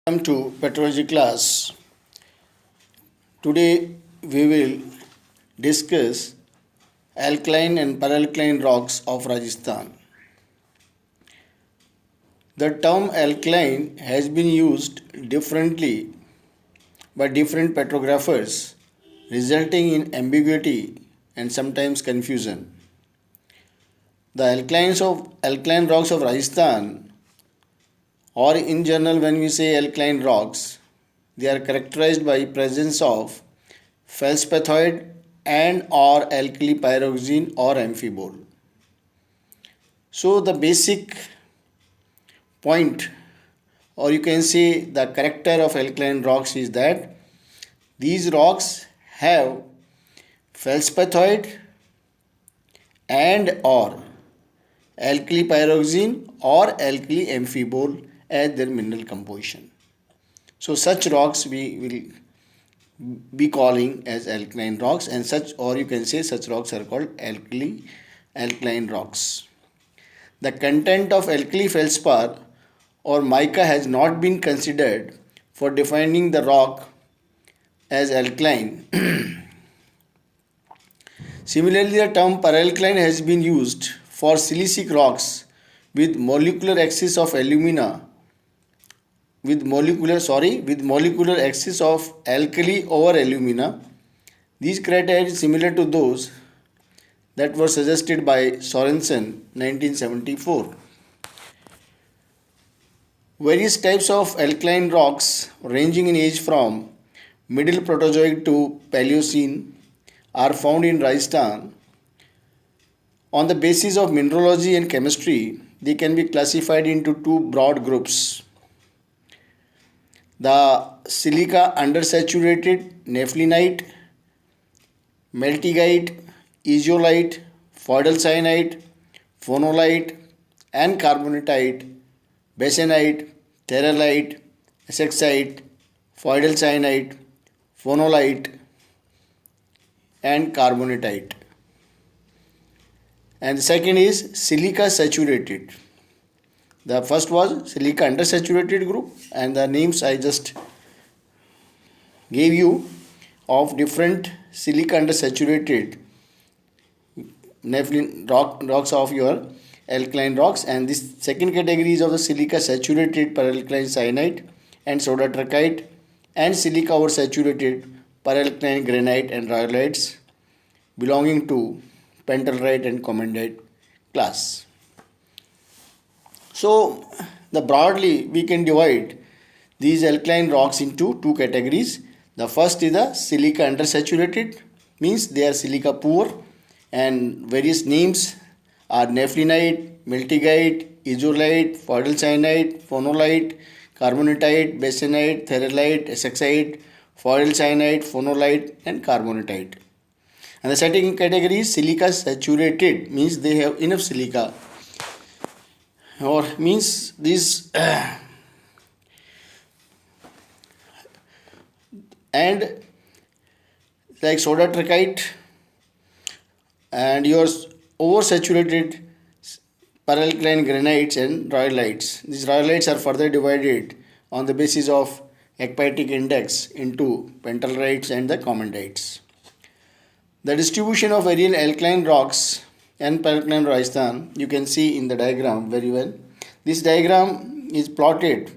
Welcome to Petrology class. Today we will discuss alkaline and paralkaline rocks of Rajasthan. The term alkaline has been used differently by different petrographers, resulting in ambiguity and sometimes confusion. The alkaline rocks of Rajasthan, or in general when we say alkaline rocks, they are characterized by presence of feldspathoid and or alkali pyroxene or amphibole. So the basic point, or you can say the character of alkaline rocks, is that these rocks have feldspathoid and or alkali pyroxene or alkali amphibole as their mineral composition. So such rocks we will be calling as alkaline rocks, and such, or you can say such rocks are called alkaline rocks. The content of alkali feldspar or mica has not been considered for defining the rock as alkaline. Similarly, the term paralkaline has been used for silicic rocks with molecular axis of alumina with molecular axis of alkali over alumina. These criteria are similar to those that were suggested by Sorensen 1974. Various types of alkaline rocks ranging in age from Middle Proterozoic to Paleocene are found in Rajasthan. On the basis of mineralogy and chemistry, they can be classified into two broad groups: the silica undersaturated nephelinite, maltigite, ezolite, feudalcyanite, phonolite, and carbonatite, basanite, theralite, essexite, feudalcyanite, phonolite, and carbonatite. And the second is silica saturated. The first was silica undersaturated group, and the names I just gave you of different silica undersaturated rocks of your alkaline rocks. And this second category is of the silica saturated paralkaline cyanite and soda trachite, and silica oversaturated paralkaline granite and rhyolites belonging to pentalrite and komendite class. So the broadly we can divide these alkaline rocks into two categories. The first is the silica undersaturated, means they are silica poor, and various names are nephelinite, maltigite, ezolite, feudalcyanite, phonolite, carbonatite, basanite, theralite, essexite, feudalcyanite, phonolite, and carbonatite. And the second category is silica saturated, means they have enough silica, or means these and like soda trachite and your oversaturated paralkaline granites and rhyolites. These rhyolites are further divided on the basis of ekpyrotic index into pentalrites and the komendites. The distribution of aerial alkaline rocks and paralkaline Rajasthan you can see in the diagram very well. This diagram is plotted.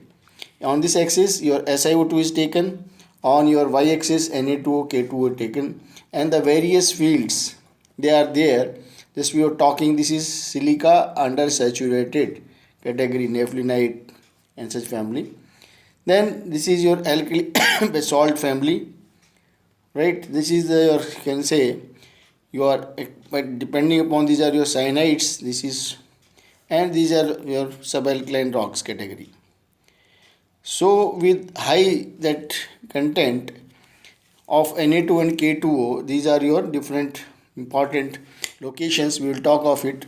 On this axis your SiO2 is taken, on your y-axis Na2O, K2O taken, and the various fields they are there. Just we are talking, this is silica undersaturated category, nephelinite and such family. Then this is your alkali basalt family, right? This is your, you can say, your, but depending upon these are your cyanides, this is, and these are your subalkaline rocks category. So with high that content of Na2 and K2O, these are your different important locations, we will talk of it.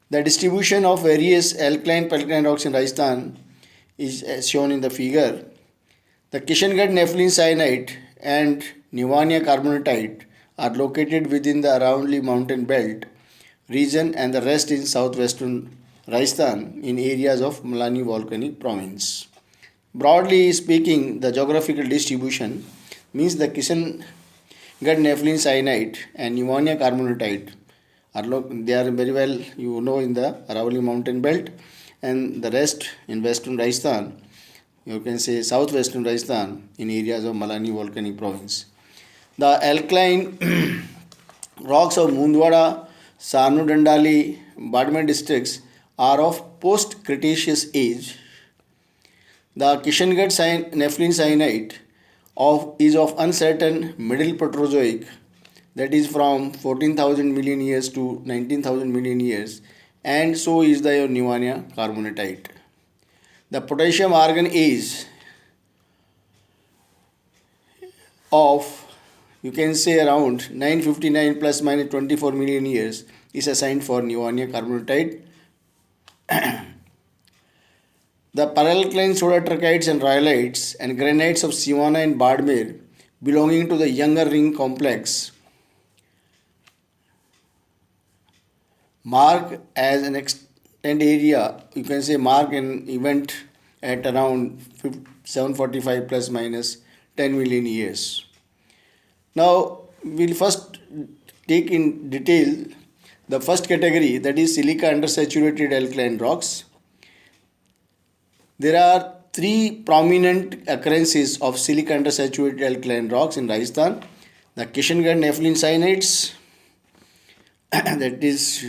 The distribution of various alkaline paralkaline rocks in Rajasthan is as shown in the figure. The Kishangarh nepheline cyanide and Nivania carbonatite are located within the Aravalli mountain belt region, and the rest in southwestern Rajasthan in areas of Malani volcanic province. Broadly speaking, the geographical distribution means the Kishangarh nepheline cyanide and pneumonia carbonatite they are very well in the Aravalli mountain belt, and the rest in western Rajasthan, you can say southwestern Rajasthan, in areas of Malani volcanic province. The alkaline rocks of Mundwada, Sarnu Dandali, Badmer districts are of post Cretaceous age. The Kishangarh nepheline cyanide is of uncertain middle Proterozoic, that is from 14,000 million years to 19,000 million years, and so is the pneumonia carbonatite. The potassium argon age of, you can say, around 959 plus minus 24 million years is assigned for pneumonia carbonatite. The paralkaline soda trachytes and rhyolites and granites of Sivana and Badmer belonging to the younger ring complex mark as an extent area, you can say mark an event at around 745 plus minus 10 million years. Now we'll first take in detail the first category, that is silica undersaturated alkaline rocks. There are three prominent occurrences of silica undersaturated alkaline rocks in Rajasthan: the Kishangarh nepheline cyanides, that is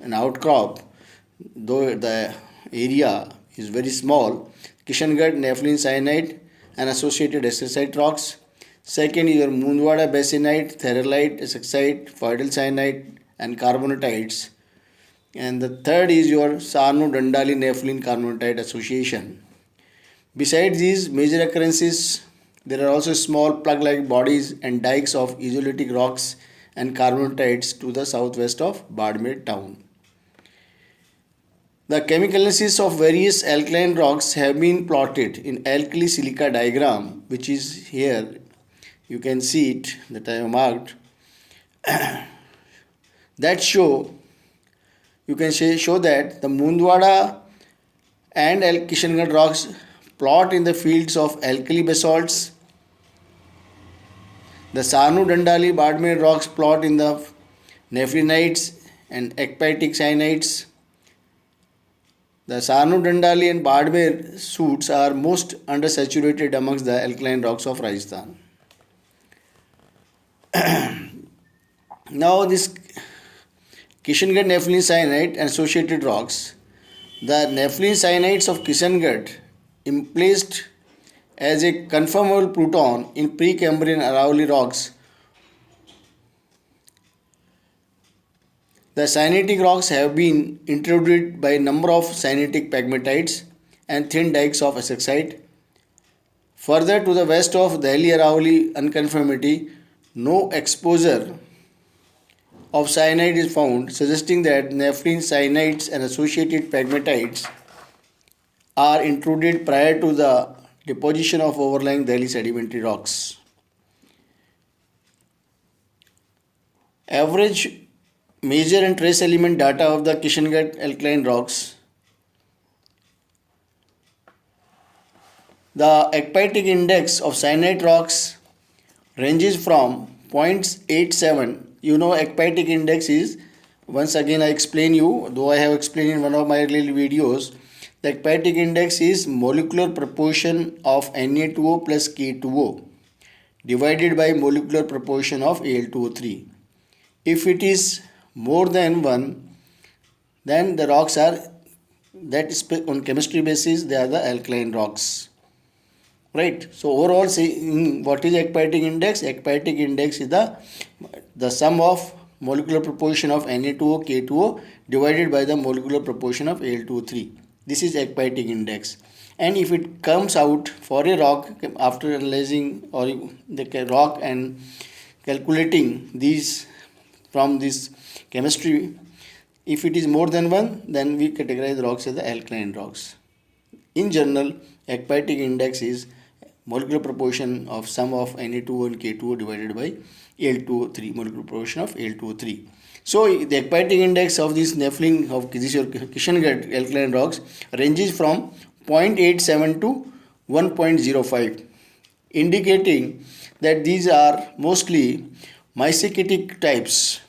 an outcrop, though the area is very small. Kishangarh nepheline cyanide and associated essersite rocks. Second is your Mundwada basinite, theralite, essexite, foidal cyanide and carbonatites. And the third is your Sarnu Dandali nepheline carbonatite association. Besides these major occurrences, there are also small plug-like bodies and dikes of isolatic rocks and carbonatites to the southwest of Badmer town. The chemical analysis of various alkaline rocks have been plotted in alkali silica diagram, which is here. You can see it that I have marked. That show that the Mundwada and Kishangarh rocks plot in the fields of alkali basalts. The Sarnu Dandali Badmer rocks plot in the nephelinites and ekpyritic cyanides. The Sarnu Dandali and Badmer suits are most undersaturated amongst the alkaline rocks of Rajasthan. Now this Kishangarh nepheline cyanide and associated rocks. The nepheline cyanides of Kishangarh emplaced as a conformable pluton in Precambrian Aravalli rocks. The cyanitic rocks have been intruded by a number of cyanitic pegmatites and thin dikes of essexite. Further to the west of Delhi Aravalli unconformity, no exposure of cyanide is found, suggesting that nepheline cyanides and associated pegmatites are intruded prior to the deposition of overlying Delhi sedimentary rocks. Average major and trace element data of the Kishangarh alkaline rocks. The ekpyritic index of cyanide rocks ranges from 0.87. Ekpyritic index is, once again I explain you, though I have explained in one of my earlier videos, the ekpyritic index is molecular proportion of Na2O plus K2O divided by molecular proportion of Al2O3. If it is more than 1, then the rocks are, on chemistry basis, they are the alkaline rocks. Right. So overall, what is ekpyritic index? Ekpyritic index is the sum of molecular proportion of Na2O, K2O divided by the molecular proportion of Al2O3. This is ekpyritic index. And if it comes out for a rock, after analyzing or the rock and calculating these from this chemistry, if it is more than 1, then we categorize the rocks as the alkaline rocks. In general, ekpyritic index is molecular proportion of sum of Na2O and K2O divided by Al2O3, molecular proportion of Al2O3. So the ekpyritic index of this Kishangarh alkaline rocks ranges from 0.87 to 1.05, indicating that these are mostly miascitic types.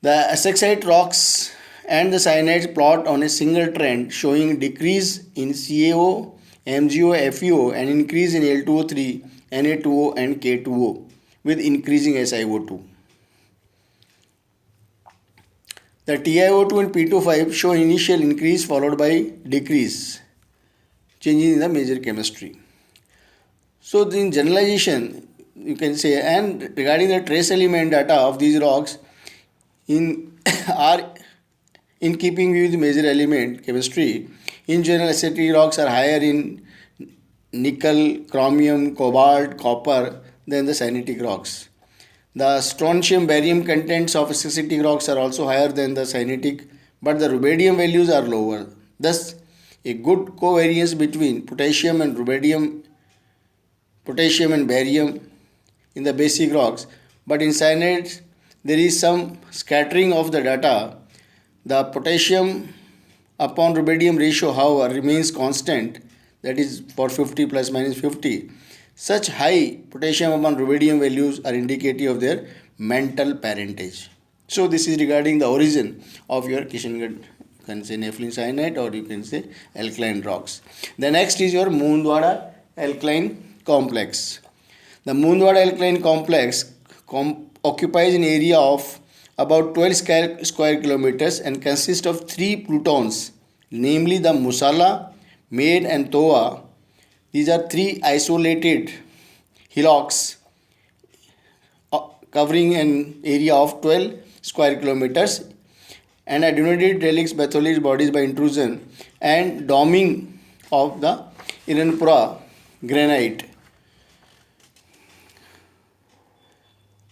The Essexite rocks and the cyanides plot on a single trend showing decrease in CaO, MgO, FeO and increase in L2O3, Na2O and K2O with increasing SiO2. The TiO2 and P2O5 show initial increase followed by decrease, changing in the major chemistry. So in generalization, you can say, and regarding the trace element data of these rocks in are in keeping with major element chemistry, in general acidic rocks are higher in nickel, chromium, cobalt, copper than the cyanitic rocks. The strontium barium contents of acidic rocks are also higher than the cyanitic, but the rubidium values are lower. Thus, a good covariance between potassium and barium in the basic rocks, but in cyanides there is some scattering of the data. The potassium upon rubidium ratio, however, remains constant, that is for 50 plus minus 50. Such high potassium upon rubidium values are indicative of their mental parentage. So this is regarding the origin of your Kishangarh, you can say nepheline cyanide or you can say alkaline rocks. The next is your Mundwada alkaline complex. The Mundwada alkaline complex occupies an area of about 12 square kilometers and consists of three plutons, namely the Musala, Maid and Toa. These are three isolated hillocks covering an area of 12 square kilometers and adenoided relics batholith bodies by intrusion and doming of the Iranpura granite.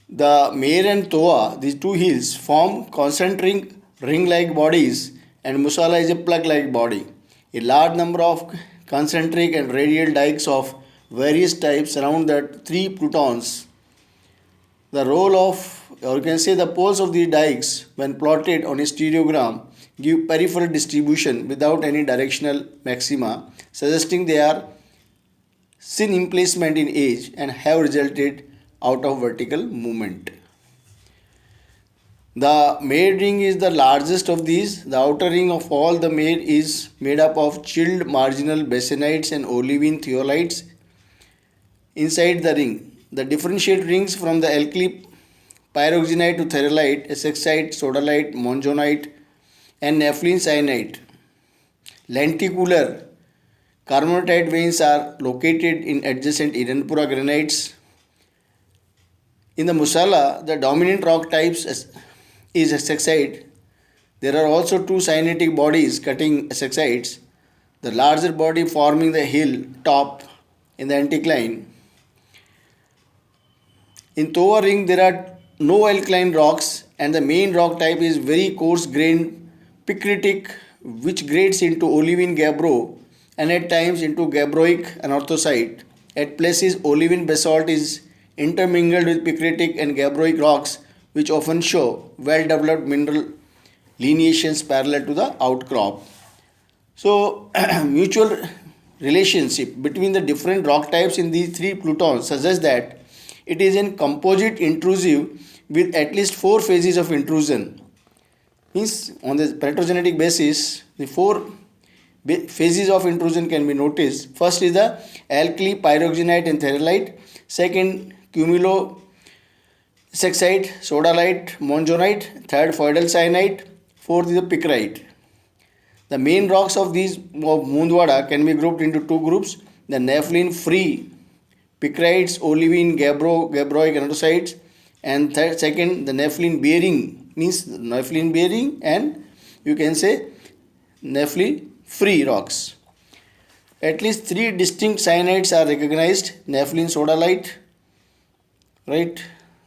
The Maid and Toa, these two hills, form concentric ring-like bodies and Musala is a plug-like body. A large number of concentric and radial dikes of various types surround the three plutons. The role of, or you can say the poles of these dikes, when plotted on a stereogram, give peripheral distribution without any directional maxima, suggesting they are seen emplacement in age and have resulted out of vertical movement. The Maid ring is the largest of these. The outer ring of all the Maid is made up of chilled marginal basanites and olivine thiolites inside the ring. The differentiate rings from the alkali pyroxenite to theralite, essexite, sodalite, monzonite and nepheline cyanide. Lenticular carbonatite veins are located in adjacent Iranpura granites. In the Musala, the dominant rock types is essexite. There are also two cyanitic bodies cutting essexites, the larger body forming the hill top in the anticline. In Toa ring, there are no alkaline rocks and the main rock type is very coarse grained picritic which grades into olivine gabbro and at times into gabbroic anorthosite. At places, olivine basalt is intermingled with picritic and gabbroic rocks which often show well developed mineral lineations parallel to the outcrop. So, mutual relationship between the different rock types in these three plutons suggests that it is a composite intrusive with at least four phases of intrusion. Means on the petrogenetic basis, the four phases of intrusion can be noticed. First is the alkali pyroxenite and theralite. Second, cumulo sexite, sodalite, monzonite. Third, foidal cyanide. Fourth is the picrite. The main rocks of these of Mundwada can be grouped into two groups: the nepheline free picrites, olivine, gabbroic andesites, and second the nepheline bearing, means nepheline bearing and you can say nepheline free rocks. At least three distinct cyanides are recognized: nepheline sodalite, right?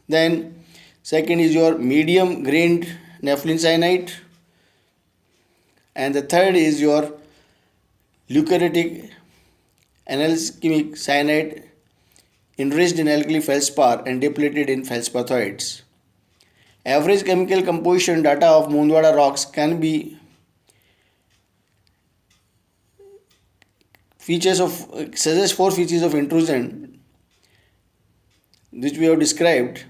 Then second is your medium grained nepheline cyanide, and the third is your leucoretic analytic cyanide enriched in alkali feldspar and depleted in feldspathoids. Average chemical composition data of Mundwada rocks can be features of suggest four features of intrusion which we have described.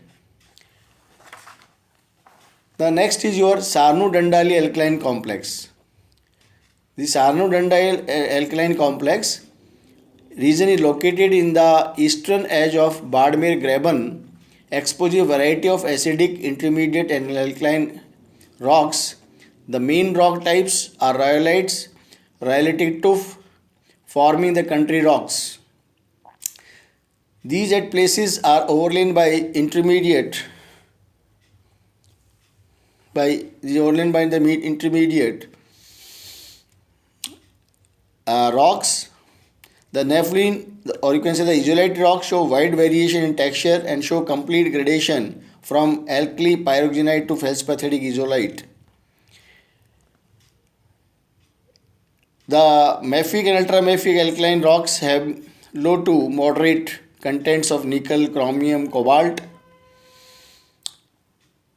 The next is your Sarno-Dandali alkaline complex. The Sarno-Dandali alkaline complex region is located in the eastern edge of Badmer Graben, exposing a variety of acidic, intermediate and alkaline rocks. The main rock types are rhyolites, rhyolitic tuff, forming the country rocks. These at places are overlain by the intermediate rocks. The nepheline, or you can say the isolite rocks, show wide variation in texture and show complete gradation from alkali pyroxenite to feldspathic isolite. The mafic and ultramafic alkaline rocks have low to moderate contents of nickel, chromium, cobalt.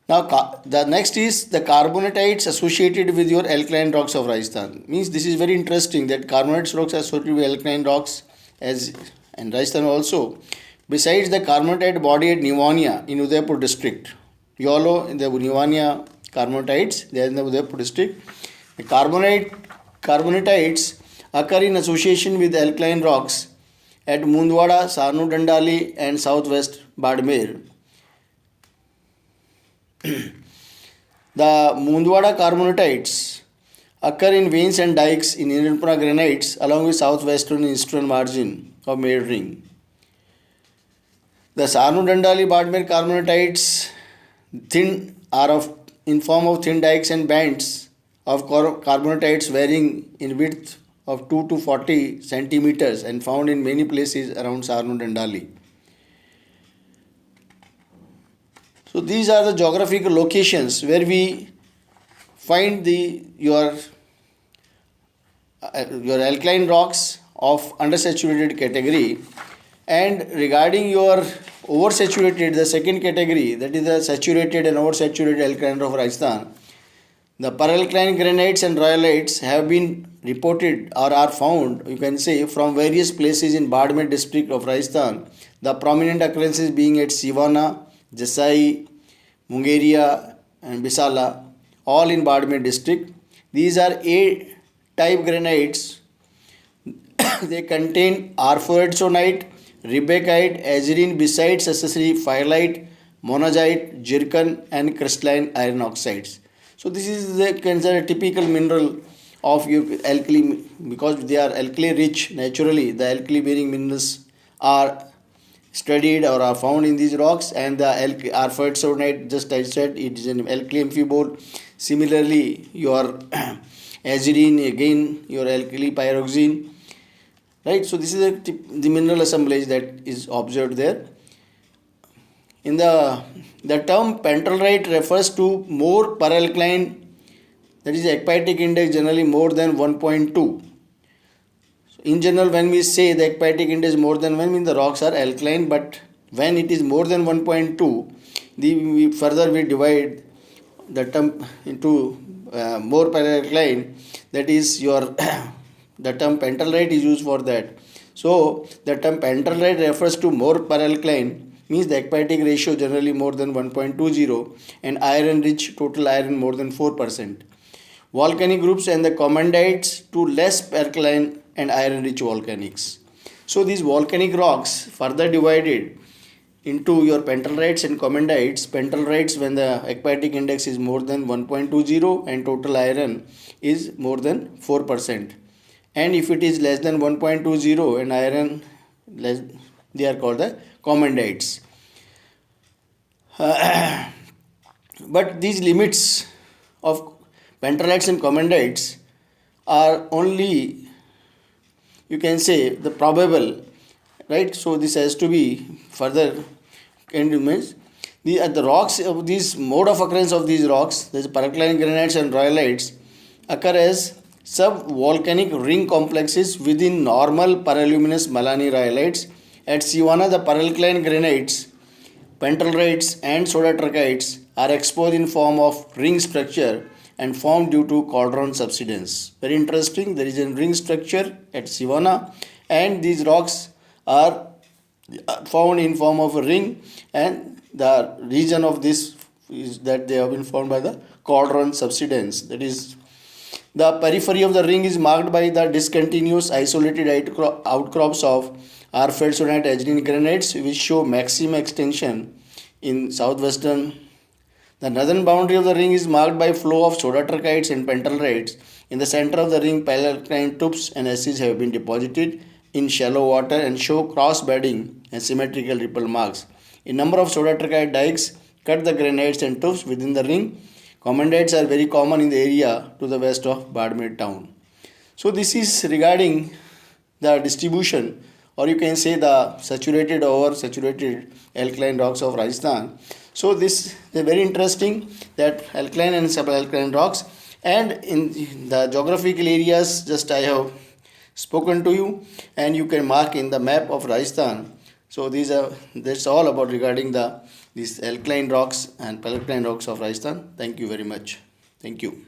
Now, the next is the carbonatites associated with your alkaline rocks of Rajasthan. Means this is very interesting that carbonate rocks are associated with alkaline rocks as and Rajasthan also. Besides the carbonatite body at Niwania in Udaipur district, YOLO in the Niwania carbonatites, they are in the Udaipur district. The carbonatites occur in association with alkaline rocks at Mundwada, Sarno-Dandali and southwest Badmer. The Mundwada carbonatites occur in veins and dikes in Nirpura granites along with southwestern and eastern margin of Made Ring. The Sarno-Dandali Badmer carbonatites are in form of thin dikes and bands of carbonatites varying in width of 2 to 40 centimeters and found in many places around Sarno-Dandali. So these are the geographical locations where we find your alkaline rocks of undersaturated category. And regarding your oversaturated, the second category, that is the saturated and oversaturated alkaline rock of Rajasthan, the paralkaline granites and rhyolites have been reported or are found, you can say, from various places in Badmer district of Rajasthan. The prominent occurrences being at Siwana, Jasai, Mungeria and Bisala, all in Badmer district. These are A-type granites. They contain arforitsonite, rebecite, azurine besides accessory phyllite, monazite, zircon and crystalline iron oxides. So this is the considered typical mineral of your alkali, because they are alkali rich naturally. The alkali bearing minerals are studied or are found in these rocks, and the arforitsonite, just I said, it is an alkali amphibole. Similarly, your azurine, again your alkali pyroxene, right? So this is the mineral assemblage that is observed there. In the term pentallite refers to more paralkaline, that is the ekpyrotic index generally more than 1.2. In general, when we say the ekpyrotic index more than 1, means the rocks are alkaline, but when it is more than 1.2, we divide the term into more paralkaline, that is your the term pentallite is used for that. So the term pentallite refers to more paralkaline, means the ekpyrotic ratio generally more than 1.20 and iron rich, total iron more than 4%. Volcanic groups and the commandites to less alkaline and iron rich volcanics. So these volcanic rocks further divided into your pentallites and commandites. Pentallites when the ekpyrotic index is more than 1.20 and total iron is more than 4%. And if it is less than 1.20 and iron less, they are called the commandites. But these limits of pentallites and commandites are only, you can say, the probable, right? So this has to be further means the rocks of these mode of occurrence of these rocks, there's paralkaline granites and rhyolites, occur as sub-volcanic ring complexes within normal paraluminous Malani rhyolites. At Siwana, the paralkaline granites, pentallrites and soda trachytes are exposed in form of ring structure and formed due to cauldron subsidence. Very interesting. There is a ring structure at Sivana, and these rocks are found in form of a ring, and the region of this is that they have been formed by the cauldron subsidence. That is, the periphery of the ring is marked by the discontinuous isolated outcrops of R feldspatite adenine granites, which show maximum extension in southwestern. The northern boundary of the ring is marked by flow of soda trachytes and pentallerites. In the center of the ring, pyralkine tubes and acids have been deposited in shallow water and show cross bedding and symmetrical ripple marks. A number of soda trachyte dikes cut the granites and tubes within the ring. Commandites are very common in the area to the west of Badmer town. So this is regarding the distribution, or you can say the saturated or saturated alkaline rocks of Rajasthan. So this is very interesting, that alkaline and subalkaline rocks, and in the geographical areas just I have spoken to you, and you can mark in the map of Rajasthan. So that's all about regarding these alkaline rocks and alkaline rocks of Rajasthan. Thank you very much. Thank you.